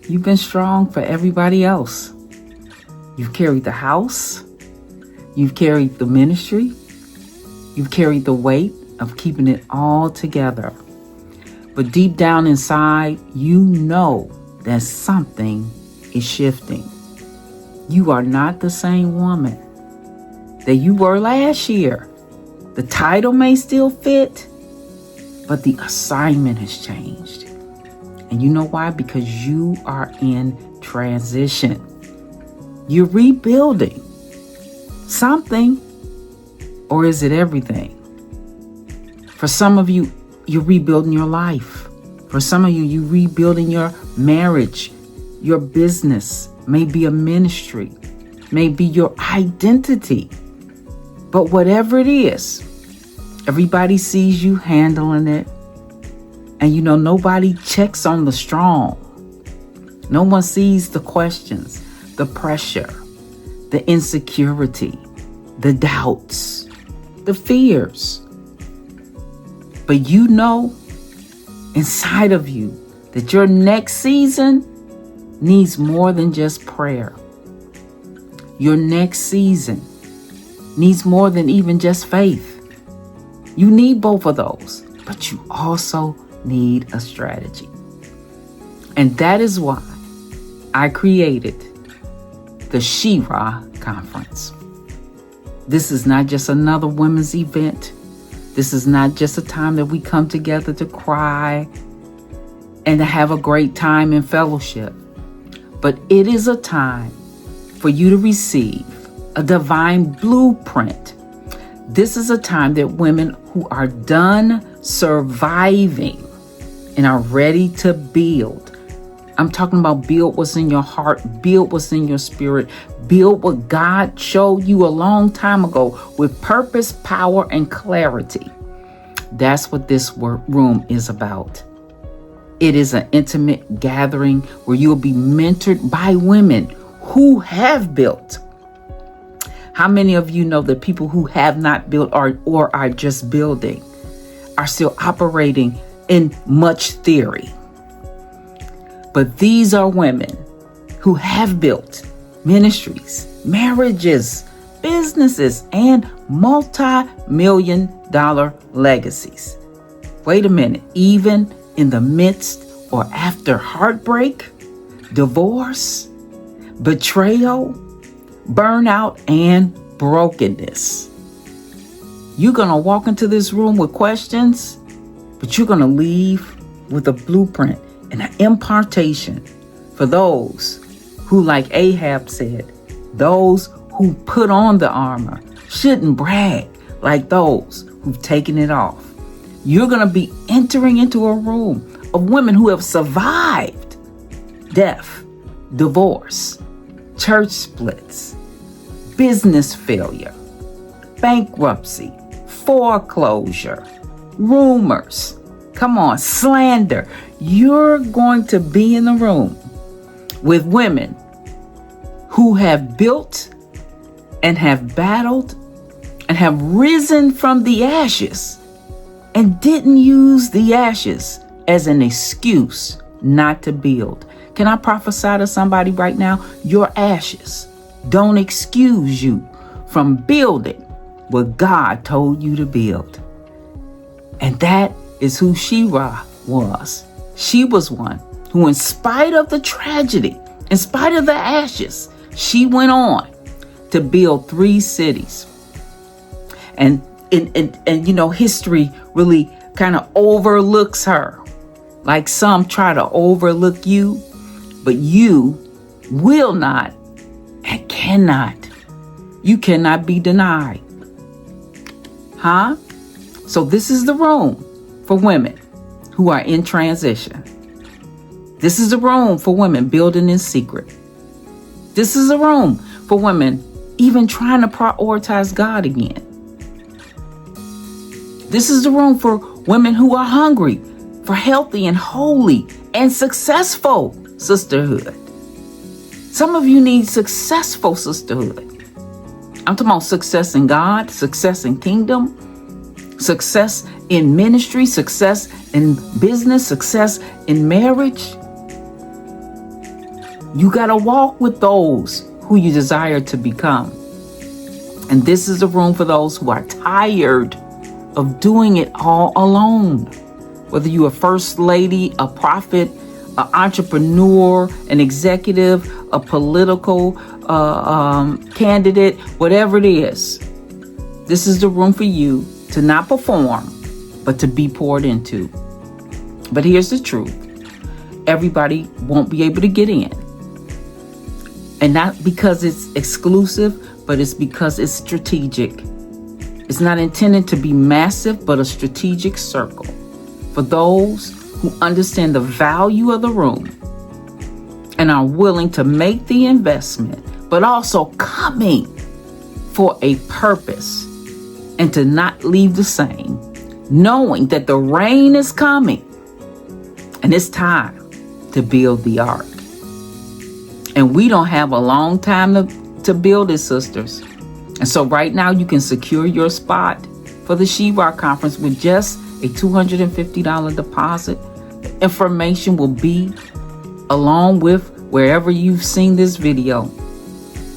you've been strong for everybody else. You've carried the house. You've carried the ministry. You've carried the weight of keeping it all together. But deep down inside, you know that something is shifting. You are not the same woman that you were last year. The title may still fit, but the assignment has changed. And you know why? Because you are in transition. You're rebuilding something, or is it everything? For some of you, you're rebuilding your life. For some of you, you're rebuilding your marriage, your business, maybe a ministry, maybe your identity. But whatever it is, everybody sees you handling it. And nobody checks on the strong. No one sees the questions, the pressure, the insecurity, the doubts, the fears. But inside of you that your next season needs more than just prayer. Your next season needs more than even just faith. You need both of those, but you also need a strategy. And that is why I created the Sheerah Conference. This is not just another women's event. This is not just a time that we come together to cry and to have a great time in fellowship. But it is a time for you to receive a divine blueprint. This is a time that women who are done surviving and are ready to build. I'm talking about build what's in your heart, build what's in your spirit, build what God showed you a long time ago with purpose, power, and clarity. That's what this room is about. It is an intimate gathering where you'll be mentored by women who have built. How many of you know that people who have not built or are just building are still operating in much theory? But these are women who have built ministries, marriages, businesses, and multi-million-dollar legacies. Wait a minute, even in the midst or after heartbreak, divorce, betrayal, burnout, and brokenness. You're going to walk into this room with questions, but you're going to leave with a blueprint and an impartation for those who, like Ahab said, those who put on the armor shouldn't brag like those who've taken it off. You're going to be entering into a room of women who have survived death, divorce, church splits, business failure, bankruptcy, foreclosure, rumors, slander. You're going to be in the room with women who have built and have battled and have risen from the ashes and didn't use the ashes as an excuse not to build. Can I prophesy to somebody right now? Your ashes don't excuse you from building what God told you to build. And that is who Sheerah was. She was one who, in spite of the tragedy, in spite of the ashes, she went on to build 3 cities. And history really kind of overlooks her. Like some try to overlook you, but you will not and cannot. You cannot be denied. So this is the room for women who are in transition. This is the room for women building in secret. This is a room for women even trying to prioritize God again. This is the room for women who are hungry for healthy and holy and successful sisterhood. Some of you need successful sisterhood. I'm talking about success in God, success in kingdom, success in ministry, success in business, success in marriage. You got to walk with those who you desire to become. And this is a room for those who are tired of doing it all alone. Whether you're a first lady, a prophet, an entrepreneur, an executive, a political candidate, whatever it is, this is the room for you to not perform, but to be poured into. But here's the truth. Everybody won't be able to get in. And not because it's exclusive, but it's because it's strategic. It's not intended to be massive, but a strategic circle for those who understand the value of the room and are willing to make the investment, but also coming for a purpose and to not leave the same, knowing that the rain is coming and it's time to build the ark. And we don't have a long time to build it, sisters. And so right now you can secure your spot for the Sheerah Conference with just a $250 deposit. The information will be along with wherever you've seen this video.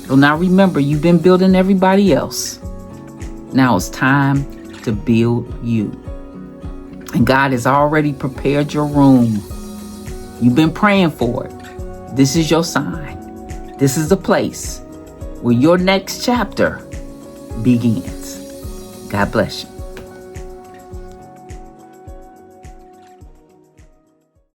So now remember, you've been building everybody else. Now it's time to build you. And God has already prepared your room. You've been praying for it. This is your sign. This is the place where your next chapter begins. God bless you.